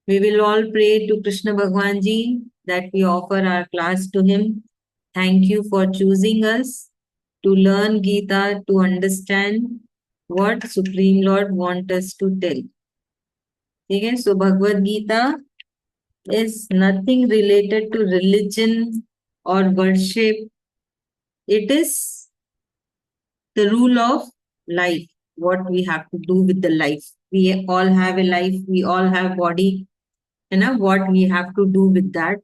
We will all pray to Krishna Bhagwan Ji that we offer our class to him. Thank you for choosing us to learn Gita, to understand what Supreme Lord wants us to tell. Okay, so Bhagavad Gita is nothing related to religion or worship. It is the rule of life, what we have to do with the life. We all have a life, we all have body, what we have to do with that.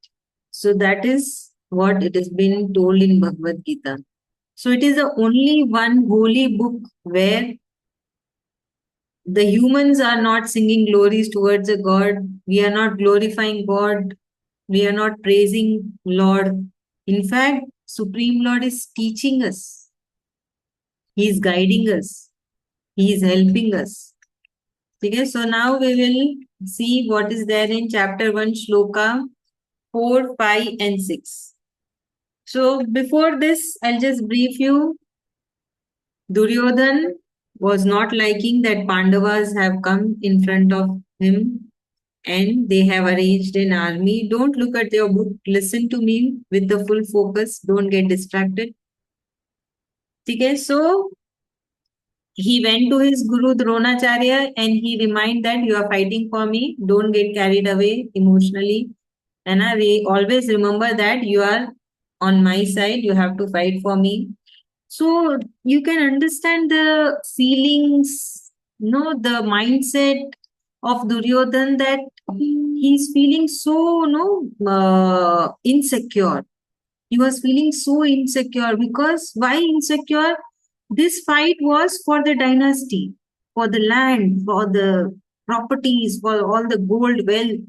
So that is what it has been told in Bhagavad Gita. So it is the only one holy book where the humans are not singing glories towards a God. We are not glorifying God. We are not praising Lord. In fact, Supreme Lord is teaching us. He is guiding us. He is helping us. Okay, so now we will see what is there in chapter 1, shloka 4, 5 and 6. So before this, I'll just brief you. Duryodhan was not liking that Pandavas have come in front of him and they have arranged an army. Don't look at your book. Listen to me with the full focus. Don't get distracted. Okay, so he went to his Guru Dronacharya and he reminded that you are fighting for me. Don't get carried away emotionally. And I always remember that you are on my side. You have to fight for me. So you can understand the feelings, the mindset of Duryodhan that he's feeling so, insecure. He was feeling so insecure because why insecure? This fight was for the dynasty, for the land, for the properties, for all the gold wealth.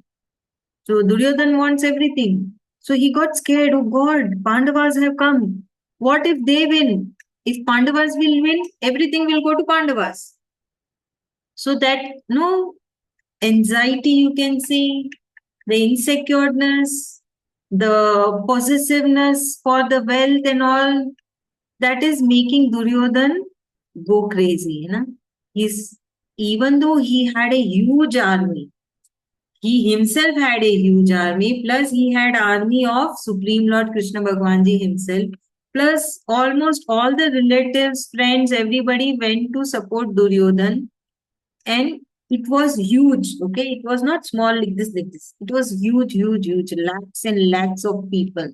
So Duryodhan wants everything. So he got scared. Oh God, Pandavas have come. What if they win? If Pandavas will win, everything will go to Pandavas. So that no anxiety you can see, the insecureness, the possessiveness for the wealth and all, that is making Duryodhan go crazy. He's, even though he had a huge army, he himself had a huge army, plus he had army of Supreme Lord Krishna Bhagwan Ji himself, plus almost all the relatives, friends, everybody went to support Duryodhan. And it was huge, okay? It was not small like this, like this. It was huge, huge, huge. Lakhs and lakhs of people.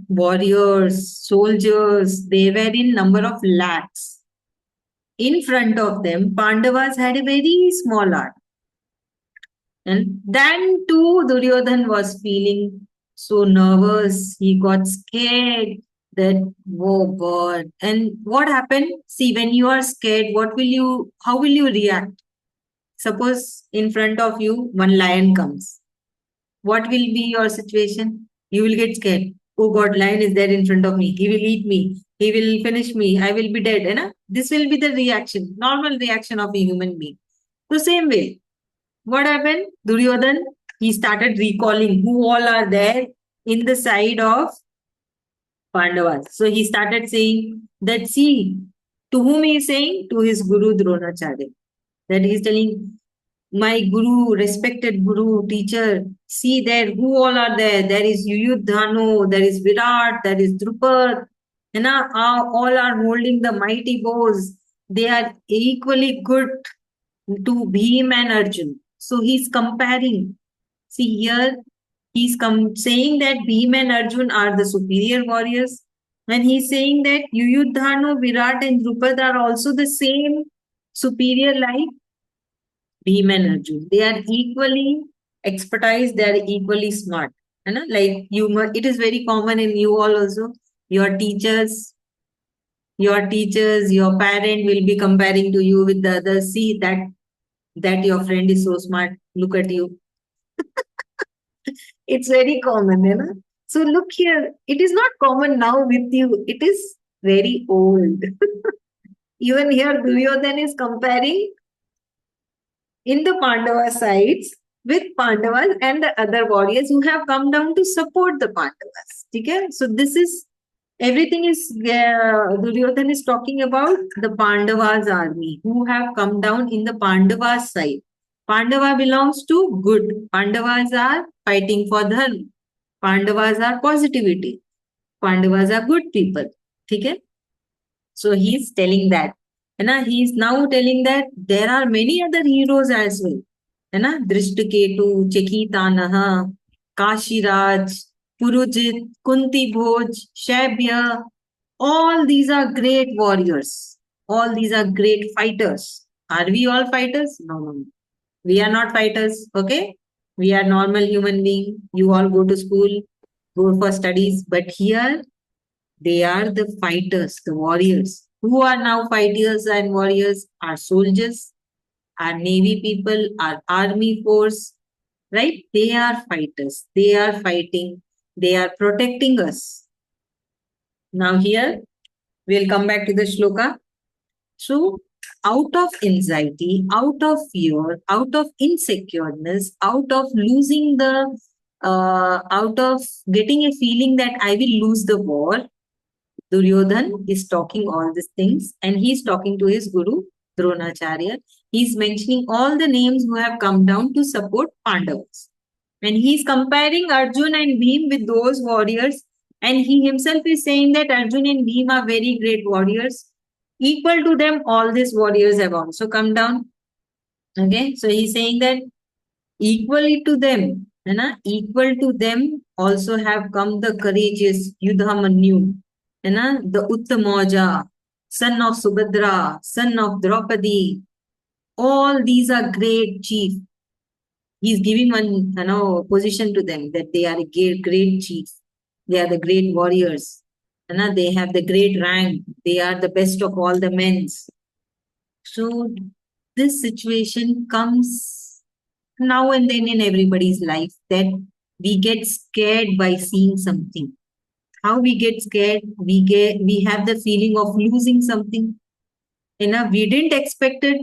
Warriors, soldiers, they were in number of lakhs. In front of them, Pandavas had a very small army. And then too, Duryodhan was feeling so nervous. He got scared that, oh God. And what happened? See, when you are scared, how will you react? Suppose in front of you, one lion comes. What will be your situation? You will get scared. Oh God, lion is there in front of me. He will eat me. He will finish me. I will be dead. This will be the reaction, normal reaction of a human being. So same way, what happened? Duryodhan, he started recalling who all are there in the side of Pandavas. So he started saying that, see, to whom he is saying? To his Guru Dronacharya. That he is telling, my Guru, respected Guru, teacher, see there, who all are there? There is Yuyudhanu, there is Virat, there is Drupad, all are holding the mighty bows. They are equally good to Bhim and Arjun. So he's comparing. See here, he's saying that Bhim and Arjun are the superior warriors. And he's saying that Yuyudhanu, Virat and Drupad are also the same superior like Bhim and Arjun. They are equally expertise, they are equally smart. Like it is very common in you all also. Your teachers, your parent will be comparing to you with the others. See that your friend is so smart. Look at you. It's very common. So look here, it is not common now with you. It is very old. Even here, Duryodhan is comparing in the Pandava sides with Pandavas and the other warriors who have come down to support the Pandavas. Okay? So this is everything is Duryodhan is talking about the Pandavas army who have come down in the Pandavas side. Pandava belongs to good. Pandavas are fighting for dharma. Pandavas are positivity. Pandavas are good people. Okay? So he's telling that. He is now telling that there are many other heroes as well. Drishtaketu, Chekitanaha, Kashiraj, Purujit, Kunti Bhoj, Shabya. All these are great warriors. All these are great fighters. Are we all fighters? No, no, no. We are not fighters, okay? We are normal human beings. You all go to school, go for studies, but here they are the fighters, the warriors. Who are now fighters and warriors? Our soldiers, our navy people, our army force, right? They are fighters. They are fighting. They are protecting us. Now here we'll come back to the shloka. So out of anxiety, out of fear, out of insecureness, out of losing out of getting a feeling that I will lose the war, Duryodhan is talking all these things and he's talking to his guru, Dronacharya. He's mentioning all the names who have come down to support Pandavas. And he's comparing Arjun and Bhim with those warriors. And he himself is saying that Arjun and Bhim are very great warriors. Equal to them, all these warriors have also come down. Okay, so he's saying that equally to them, equal to them also have come the courageous Yudhamanyu, the Uttamaja, son of Subhadra, son of Draupadi. All these are great chief. He's giving one position to them that they are a great chief. They are the great warriors. They have the great rank. They are the best of all the men. So this situation comes now and then in everybody's life that we get scared by seeing something. How we get scared? We have the feeling of losing something. We didn't expect it.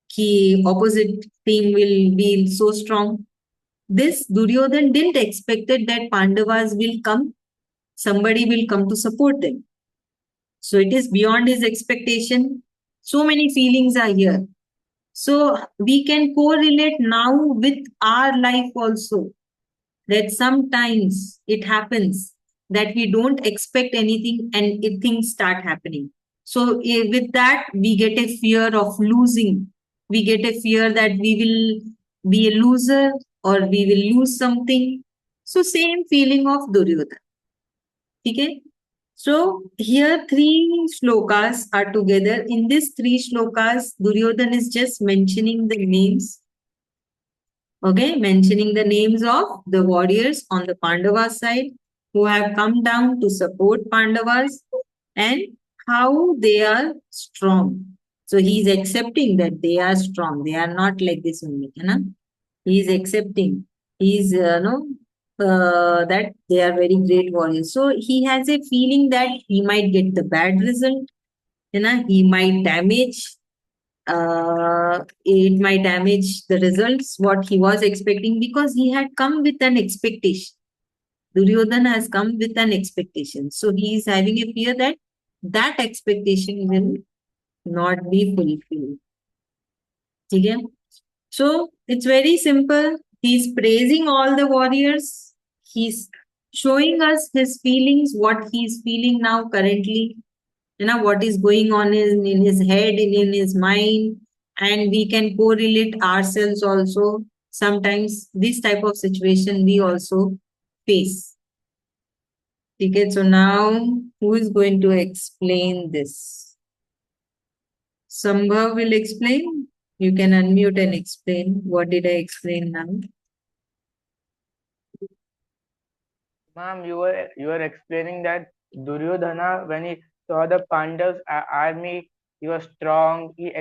Ki opposite team will be so strong. This Duryodhan didn't expect it that Pandavas will come. Somebody will come to support them. So it is beyond his expectation. So many feelings are here. So we can correlate now with our life also. That sometimes it happens that we don't expect anything and things start happening. So with that, we get a fear of losing. We get a fear that we will be a loser or we will lose something. So same feeling of Duryodhana. Okay? So here three shlokas are together. In these three shlokas, Duryodhana is just mentioning the names. Okay, mentioning the names of the warriors on the Pandava side who have come down to support Pandavas and how they are strong. So he is accepting that they are strong. They are not like this only. He is accepting. He is that they are very great warriors. So he has a feeling that he might get the bad result. He might damage it might damage the results what he was expecting because he had come with an expectation. Duryodhana has come with an expectation. So he is having a fear that that expectation will not be fulfilled. Okay? So it's very simple. He's praising all the warriors. He's showing us his feelings, what he's feeling now currently, what is going on in his head, in his mind, and we can correlate ourselves also. Sometimes this type of situation we also face. Okay, so now who is going to explain this? Sambhav will explain. You can unmute and explain. What did I explain now? Ma'am, you were explaining that Duryodhana, when he saw the Pandavas army, he was strong. What do you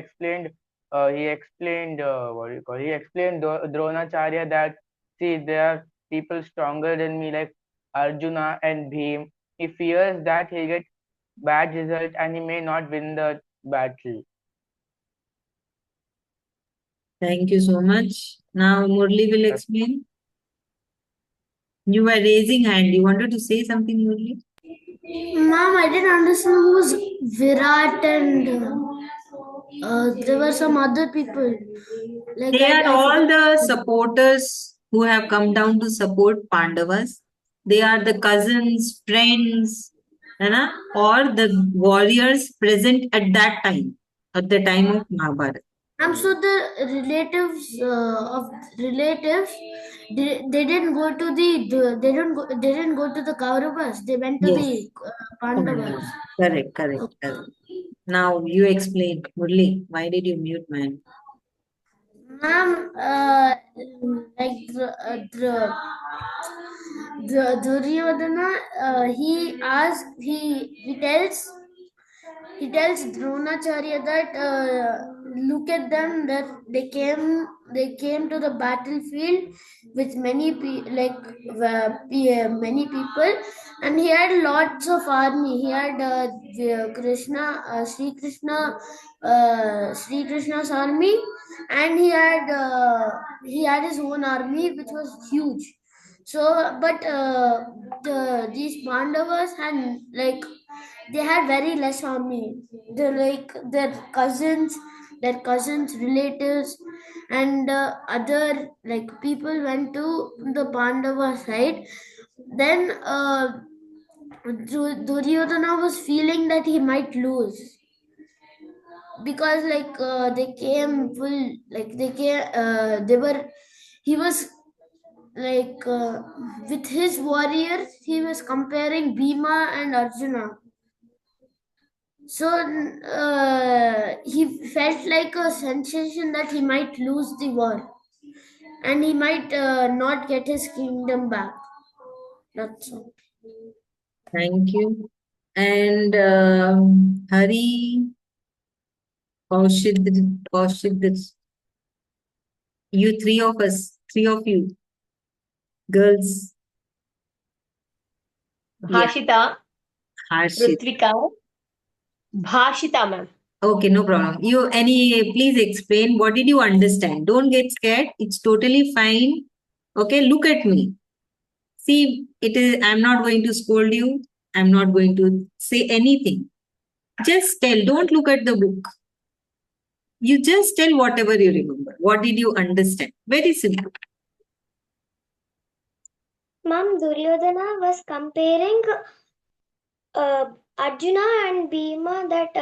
call? He explained Dronacharya that see there are people stronger than me like Arjuna and Bhim. He fears that he'll get bad result and he may not win the battle. Thank you so much. Now Murli will explain. You were raising hand. You wanted to say something, Murli? Ma'am, I didn't understand who was Virat and there were some other people. Like They are I all forgot. the supporters who have come down to support Pandavas. They are the cousins, friends, है ना? Or the warriors present at the time of Mahabharata. So the relatives, they didn't go to they didn't go to the Kauravas. They went to Yes. the Pandavas. Correct, correct, correct. Now you explain, Murli, why did you mute, man? Ma'am, like the Duryodhana, he tells Dronacharya that look at them, that they came to the battlefield with many people, and he had lots of army. He had Sri Krishna's army, and he had his own army, which was huge. So, but these Pandavas had they had very less army. They're like their cousins, relatives, and other people went to the Pandava side. Then Duryodhana was feeling that he might lose because they came full they were he was with his warriors he was comparing Bhima and Arjuna. So he felt like a sensation that he might lose the war and he might not get his kingdom back. That's all. Thank you. And Hari, Kaushik, you three of you, girls. Yeah, Bhashita, Harshit. Ritvika, Bhashita, ma'am. Okay, no problem. Please explain what did you understand? Don't get scared. It's totally fine. Okay, look at me. See, I'm not going to scold you. I'm not going to say anything. Just tell. Don't look at the book. You just tell whatever you remember. What did you understand? Very simple. Ma'am, Duryodhana was comparing Arjuna and Bhima that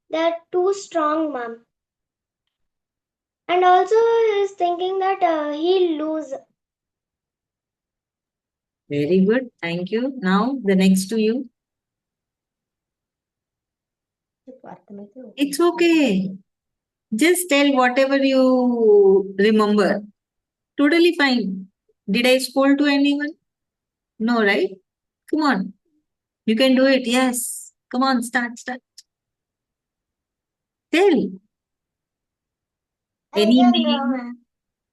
they're too strong, ma'am. And also he is thinking that he'll lose. Very good. Thank you. Now the next to you. It's okay. Just tell whatever you remember. Totally fine. Did I scold to anyone? No, right? Come on. You can do it. Yes. Come on, start. Tell. Any name?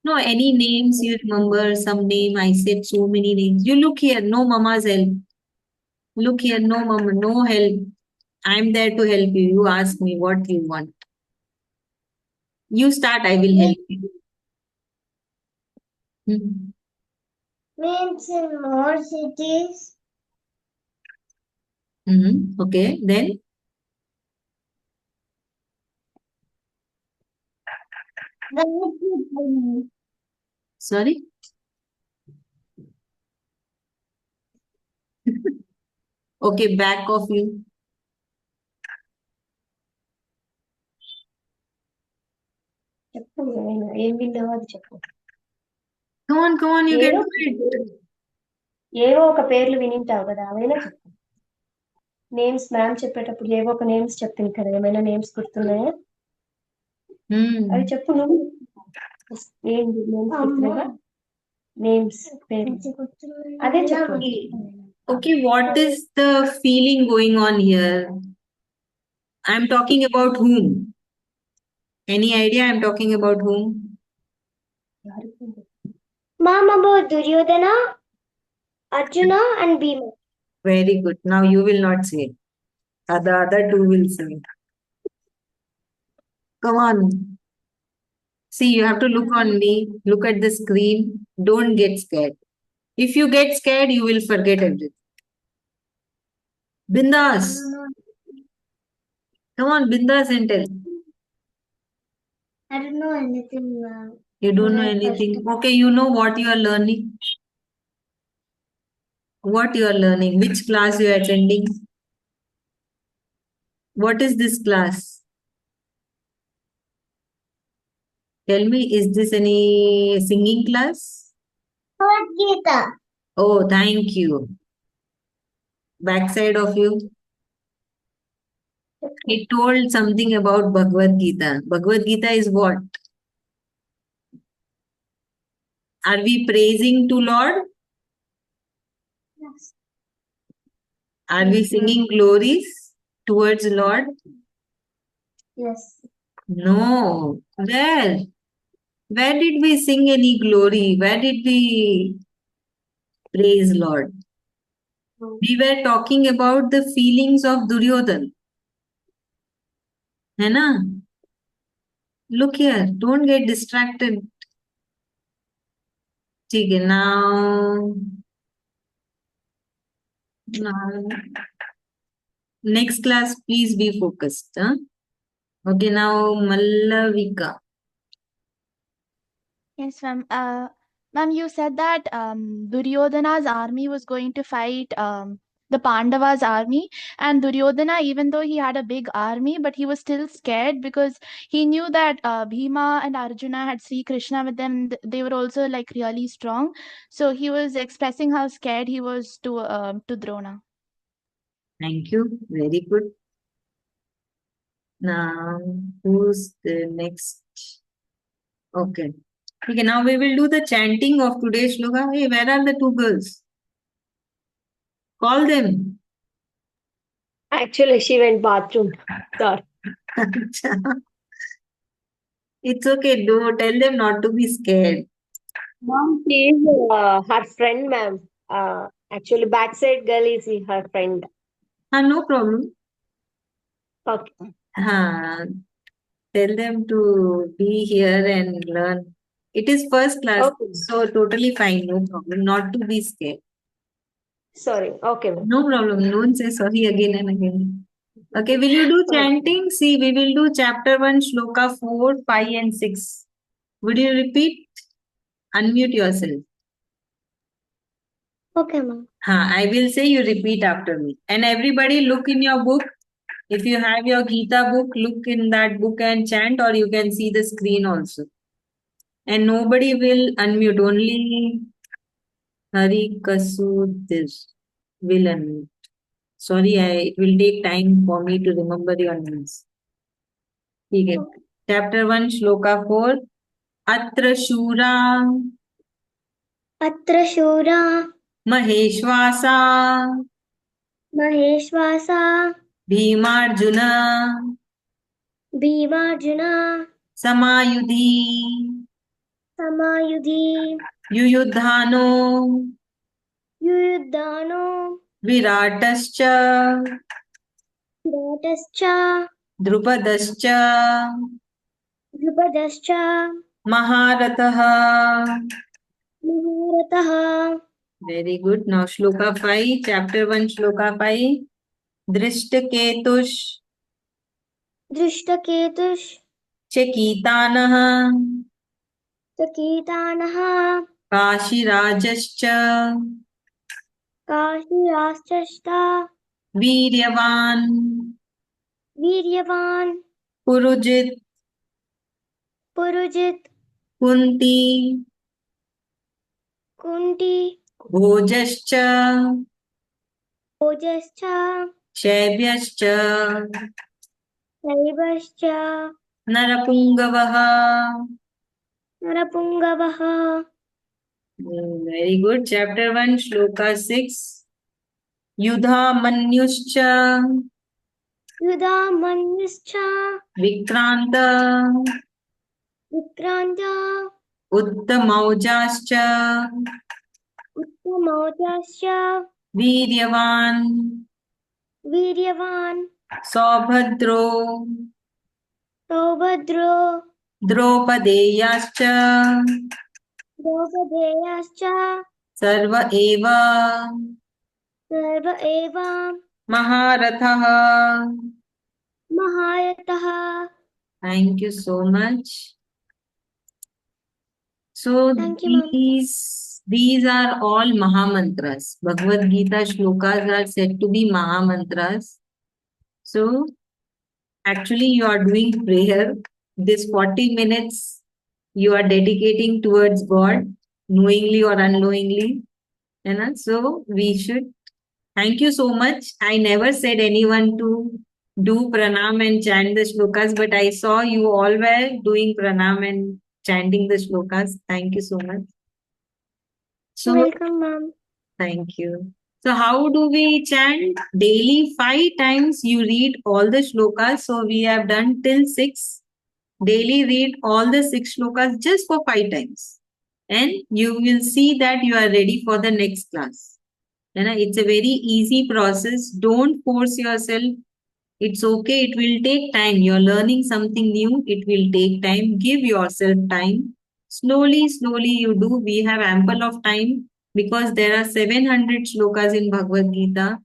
No, any names you remember? Some name. I said so many names. You look here. No mama's help. Look here. No mama. No help. I'm there to help you. You ask me what you want. You start. I will help you. Hmm. Means in more cities. Okay. Then sorry. Okay, back of you. ఏం విన్నావో అది చెప్పు. Come on, you can ఏదో do it. ఏవో ఒక పేర్లు వినింటావు కదా, అవైనా చెప్పు. Names ma'am చెప్పేటప్పుడు ఏవో ఒక నేమ్స్ చెప్పింది కదా, ఏమైనా నేమ్స్ గుర్తున్నాయా? అవి చెప్పు నువ్వు. ఏంటి నేమ్స్ గుర్తున్నాయా? నేమ్స్ పేర్లు అదే చెప్పు. Okay, what is the feeling going on here? I'm talking about whom? Any idea I'm talking about whom? Ma'am, about Duryodhana, Arjuna, and Bhima. Very good. Now you will not say. The other two will say. Come on. See, you have to look on me. Look at the screen. Don't get scared. If you get scared, you will forget everything. Bindas. Come on, Bindas and tell. I don't know anything. You don't know My first anything. time. Okay, you know what you are learning? What you are learning? Which class you are attending? What is this class? Tell me, is this any singing class? Bhagavad Gita. Oh, thank you. Backside of you. He told something about Bhagavad Gita. Bhagavad Gita is what? Are we praising to Lord? Yes. Are we singing glories towards Lord? Yes. No. Where? Where did we sing any glory? Where did we praise Lord? We were talking about the feelings of Duryodhan. है ना? Look here, don't get distracted. ठीक है, now next class, please be focused. Huh? Okay, now Mallavika. Yes, ma'am. Ma'am, you said that Duryodhana's army was going to fight the Pandavas' army, and Duryodhana, even though he had a big army, but he was still scared because he knew that Bhima and Arjuna had Sri Krishna with them. They were also like really strong, so he was expressing how scared he was to Drona. Thank you. Very good. Now, who's the next? Okay. Okay, now we will do the chanting of today's shloka. Hey, where are the two girls? Call them. Actually, she went bathroom. Sorry. It's okay. Do tell them not to be scared. Mom, she is her friend, ma'am. Actually, backside girl is her friend. No problem. Okay. Tell them to be here and learn. It is first class, Okay. so totally fine. No problem. Not to be scared. Sorry. Okay, ma'am. No problem. Don't say sorry again and again. Okay, will you do chanting? See, we will do chapter 1, shloka 4, 5, and 6. Would you repeat? Unmute yourself. Okay, ma'am. I will say you repeat after me. And everybody look in your book. If you have your Gita book, look in that book and chant, or you can see the screen also. And nobody will unmute, only Hari Kasudir will unmute. Sorry, it will take time for me to remember your names. ठीक है. Chapter 1, shloka 4. Atra shura Atra Shura maheshwasa Maheshwasa bhimarjuna Bhimarjuna samayudhi Samayudhi yuyudhano Yuyudhano viratascha Viratascha drupadascha Drupadascha maharatah. Maharatah. Very good. Now shloka 5, chapter 1, shloka 5. Drishtaketush Drishtaketush Chakitanah Takitanah Kashirajascha Kashirashchashta Viryavan Viryavan Purujit Purujit Kunti Kunti Bhojascha Ojascha Shaibyascha Saibascha Narapungavaha. Narapungavaha. Very good. Chapter 1, shloka 6. Yudha Manyuscha Yudhamanyuscha Vikranta Vikranta Uttamaujascha Uttamautascha Viryavan Viryavan Saubhadro Saubhadro Dropadeyascha Draupadeyascha Sarva Eva Sarva Eva Maharatha. Mahayatah. Thank you so much. So Thank you, ma'am. these are all Mahamantras. Bhagavad Gita shlokas are said to be Mahamantras. So actually you are doing prayer. This 40 minutes you are dedicating towards God, knowingly or unknowingly. So we should thank you so much. I never said anyone to do pranam and chant the shlokas, but I saw you all were doing pranam and chanting the shlokas. Thank you so much. So, Welcome, ma'am. thank you. So, how do we chant? Daily 5 times you read all the shlokas. So, we have done till 6. Daily read all the 6 shlokas just for 5 times. And you will see that you are ready for the next class. It's a very easy process. Don't force yourself. It's okay. It will take time. You're learning something new. It will take time. Give yourself time. Slowly, slowly you do. We have ample of time because there are 700 shlokas in Bhagavad Gita.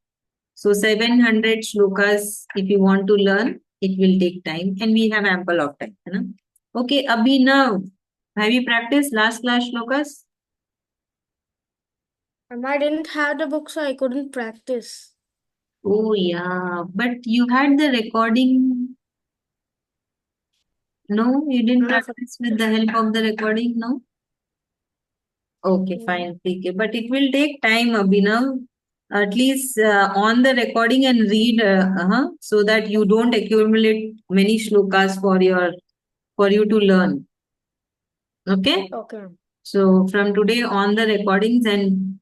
So 700 shlokas, if you want to learn, it will take time and we have ample of time. Okay, Abhinav, have you practiced last class shlokas? I didn't have the book, so I couldn't practice. Oh yeah, but you had the recording. No, you didn't practice with the help of the recording, no? Okay, fine. Okay. But it will take time, Abhinav. At least on the recording and read so that you don't accumulate many shlokas for you to learn. Okay? Okay. So from today on the recordings, and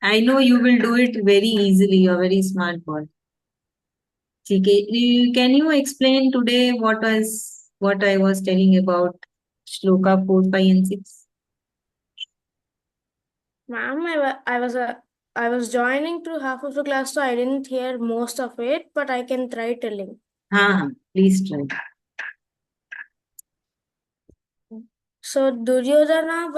I know you will do it very easily. You're a very smart boy. Okay. Can you explain today what I was telling about shloka 4, 5, and 6? Ma'am, I was joining to half of the class, so I didn't hear most of it, but I can try telling. Please try. So Duryodhana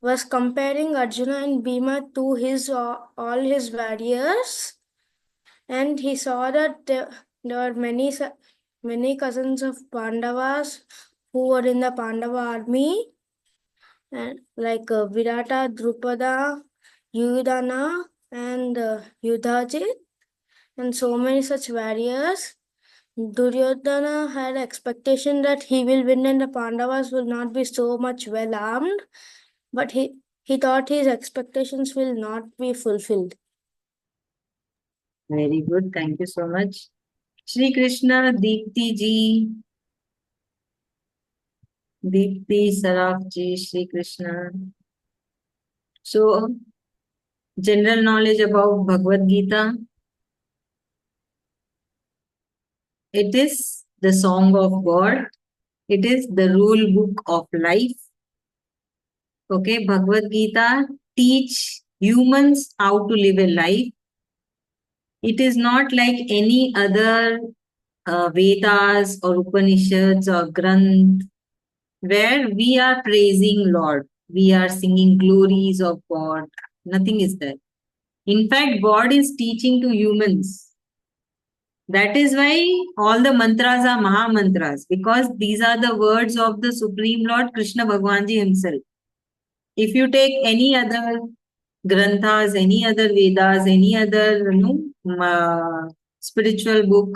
was comparing Arjuna and Bhima to his all his warriors, and he saw that there were many cousins of Pandavas who were in the Pandava army, and like Virata, Drupada, Yudhana, and Yudhajit, and so many such warriors. Duryodhana had expectation that he will win and the Pandavas will not be so much well armed, but he thought his expectations will not be fulfilled. Very good. Thank you so much. Shri Krishna, Deepti ji. Deepti Saraf ji, Shri Krishna. So, general knowledge about Bhagavad Gita. It is the song of God. It is the rule book of life. Okay, Bhagavad Gita teach humans how to live a life. It is not like any other Vedas or Upanishads or Granth where we are praising Lord. We are singing glories of God. Nothing is there. In fact, God is teaching to humans. That is why all the mantras are Maha Mantras, because these are the words of the Supreme Lord Krishna Bhagwanji himself. If you take any other Granthas, any other Vedas, any other spiritual book,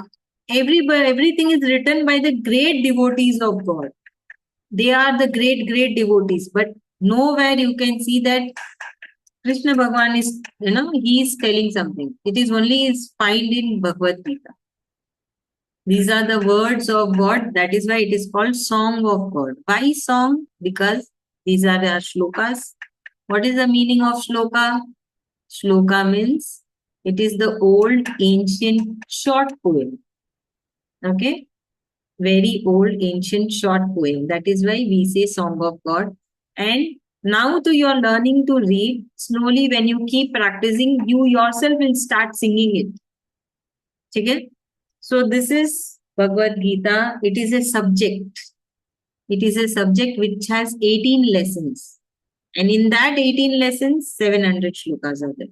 everything is written by the great devotees of God. They are the great devotees, but nowhere you can see that Krishna Bhagwan is, he is telling something. It is only is found in Bhagavad Gita. These are the words of God. That is why it is called Song of God. Why song? Because these are the shlokas. What is the meaning of shloka? Shloka means it is the old ancient short poem. Okay? Very old ancient short poem. That is why we say Song of God. And now to your learning to read, slowly when you keep practicing, you yourself will start singing it. Okay? So this is Bhagavad Gita. It is a subject. It is a subject which has 18 lessons. And in that 18 lessons, 700 shlokas are there.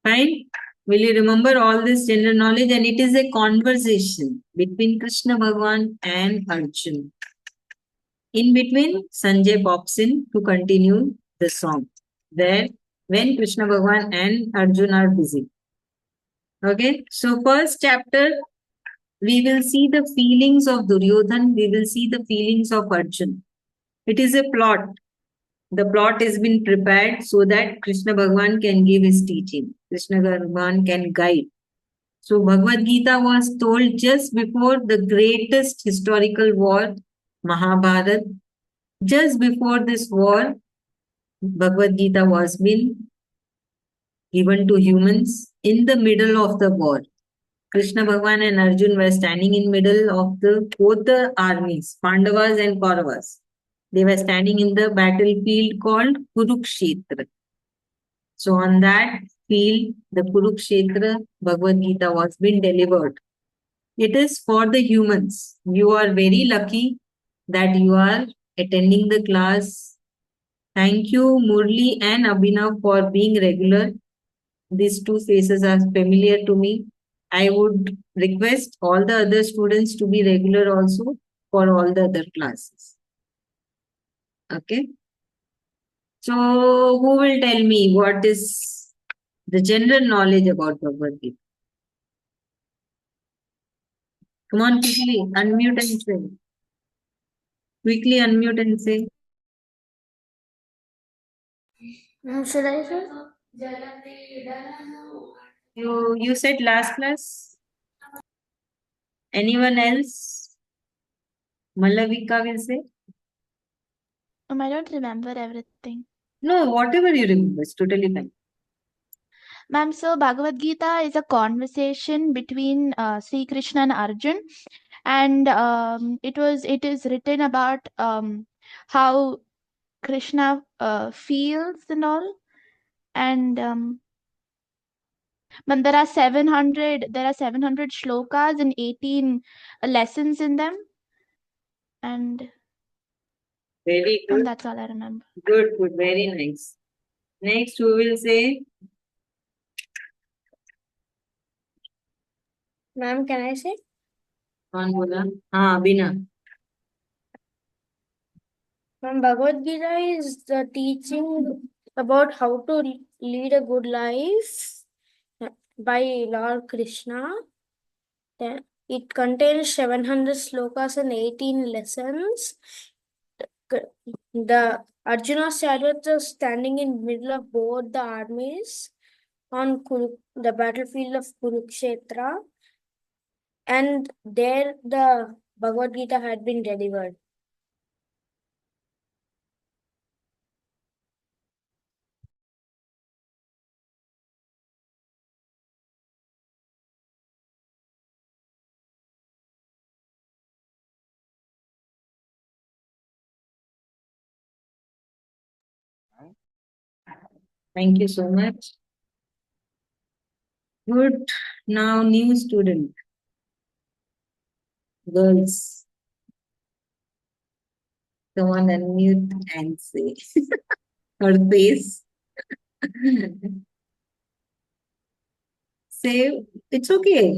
Fine? Will you remember all this general knowledge? And it is a conversation between Krishna Bhagwan and Arjuna. In between, Sanjay pops in to continue the song. There, when Krishna Bhagavan and Arjun are busy. Okay, so first chapter, we will see the feelings of Duryodhan, we will see the feelings of Arjun. It is a plot. The plot has been prepared so that Krishna Bhagavan can give his teaching. Krishna Bhagavan can guide. So Bhagavad Gita was told just before the greatest historical war, Mahabharata. Just before this war, Bhagavad Gita was been given to humans in the middle of the war. Krishna Bhagavan and Arjun were standing in middle of both the armies, Pandavas and Kauravas. They were standing in the battlefield called Kurukshetra. So on that field, the Kurukshetra Bhagavad Gita was being delivered. It is for the humans. You are very lucky that you are attending the class. Thank you, Murli and Abhinav, for being regular. These two faces are familiar to me. I would request all the other students to be regular also for all the other classes. Okay. So, who will tell me what is the general knowledge about Bhagavad Gita? Come on, quickly, unmute and say. Quickly unmute and say. Should I say? You said last class. Anyone else? Malavika will say. I don't remember everything. No, whatever you remember, it's totally fine. Ma'am, so Bhagavad Gita is a conversation between Sri Krishna and Arjun, and it is written about how Krishna feels and all, and but there are 700 shlokas and 18 lessons in them, and Very good. that's all I remember. Good, good, very nice. Next, who will say? Ma'am, can I say? Kaun bola? हाँ, Bina. Ma'am, Bhagavad Gita is the teaching about how to lead a good life by Lord Krishna. It contains 700 slokas and 18 lessons. The Arjuna's chariot is standing in middle of both the armies on the battlefield of Kurukshetra, and there the Bhagavad Gita had been delivered. Thank you so much. Good. Now, new student. Girls. Come on, unmute and say. Her face. Say, it's okay.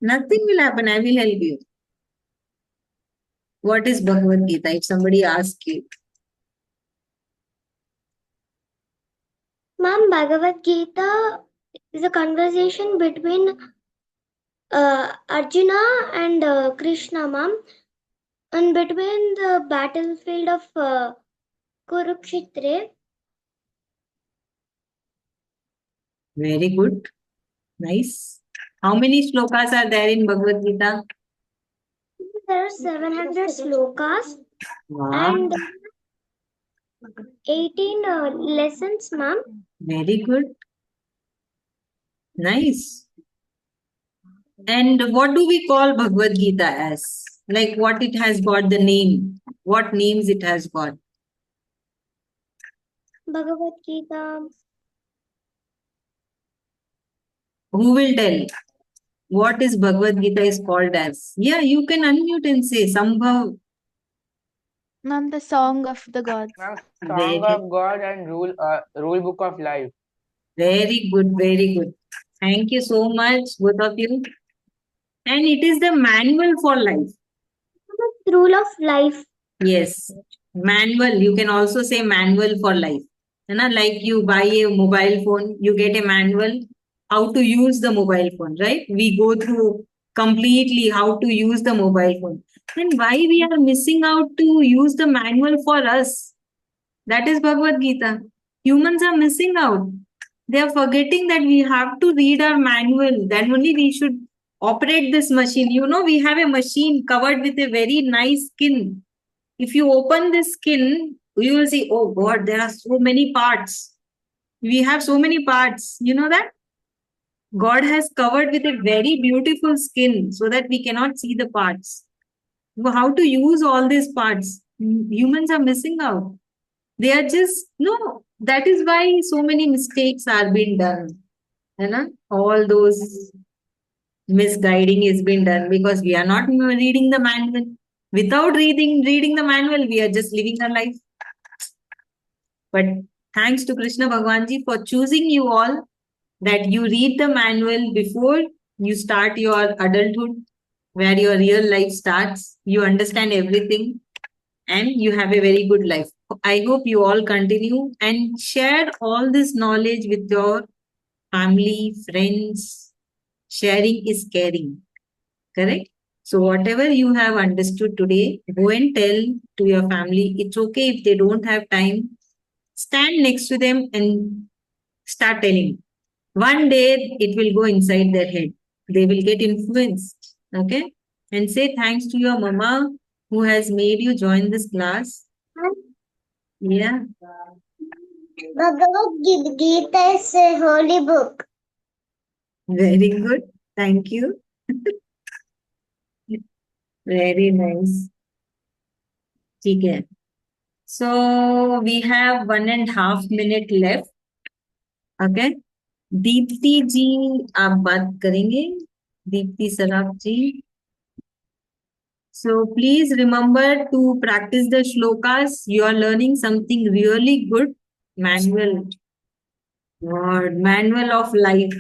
Nothing will happen. I will help you. What is Bhagavad Gita? If somebody asks you. Ma'am, Bhagavad Gita is a conversation between Arjuna and Krishna, ma'am, and between the battlefield of Kurukshetra. Very good. Nice. How many shlokas are there in Bhagavad Gita? There are 700 slokas Wow. and 18 lessons, ma'am. Very good. Nice. And what do we call Bhagavad Gita as? Like what it has got the name? What names it has got? Bhagavad Gita. Who will tell? What is Bhagavad Gita is called as? Yeah, you can unmute and say Sambhav. Ma'am, the song of the gods. Ma'am, Very, Song of God and rule book of life. very good, very good. Thank you so much, both of you. And it is the manual for life. Rule of life. Yes, manual. You can also say manual for life. Like you buy a mobile phone, you get a manual how to use the mobile phone, right? We go through completely how to use the mobile phone. Then why we are missing out to use the manual for us? That is Bhagavad Gita. Humans are missing out. They are forgetting that we have to read our manual. Then only we should operate this machine. We have a machine covered with a very nice skin. If you open the skin, you will see, oh God, there are so many parts. We have so many parts. You know that? God has covered with a very beautiful skin so that we cannot see the parts. How to use all these parts? Humans are missing out. They are just, no, that is why so many mistakes are being done. All those misguiding is being done because we are not reading the manual. Without reading the manual, we are just living our life. But thanks to Krishna Bhagwanji for choosing you all that you read the manual before you start your adulthood, where your real life starts. You understand everything and you have a very good life. I hope you all continue and share all this knowledge with your family, friends. Sharing is caring. Correct? So, whatever you have understood today, go and tell to your family. It's okay if they don't have time. Stand next to them and start telling. One day it will go inside their head. They will get influenced. Okay? And say thanks to your mama who has made you join this class. Yeah. Bhagavad Gita is a holy book. Very good. Thank you. Very nice. Okay. So we have 1.5 minutes left. Okay. Deepti जी आप बात करेंगे दीप्ति सराफ जी so please remember to practice the shlokas you are learning something really good manual word manual of life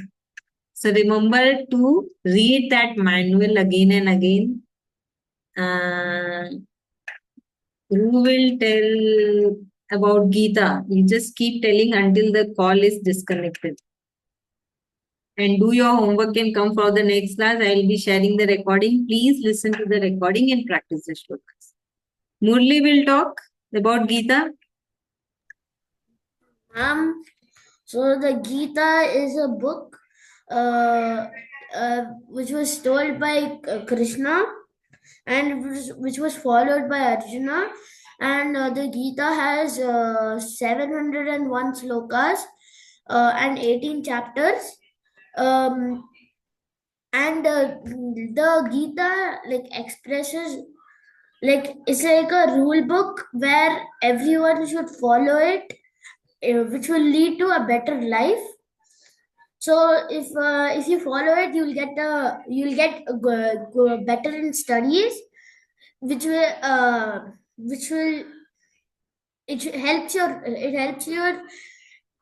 so remember to read that manual again and again who will tell about Gita you just keep telling until the call is disconnected and do your homework and come for the next class. I will be sharing the recording. Please listen to the recording and practice the shlokas. Murli will talk about Gita. So the Gita is a book which was told by Krishna and which was followed by Arjuna. And the Gita has 701 slokas and 18 chapters. And the Gita expresses it's like a rule book where everyone should follow it, which will lead to a better life. So if you follow it, you'll get better in studies, which will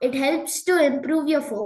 it helps to improve your focus.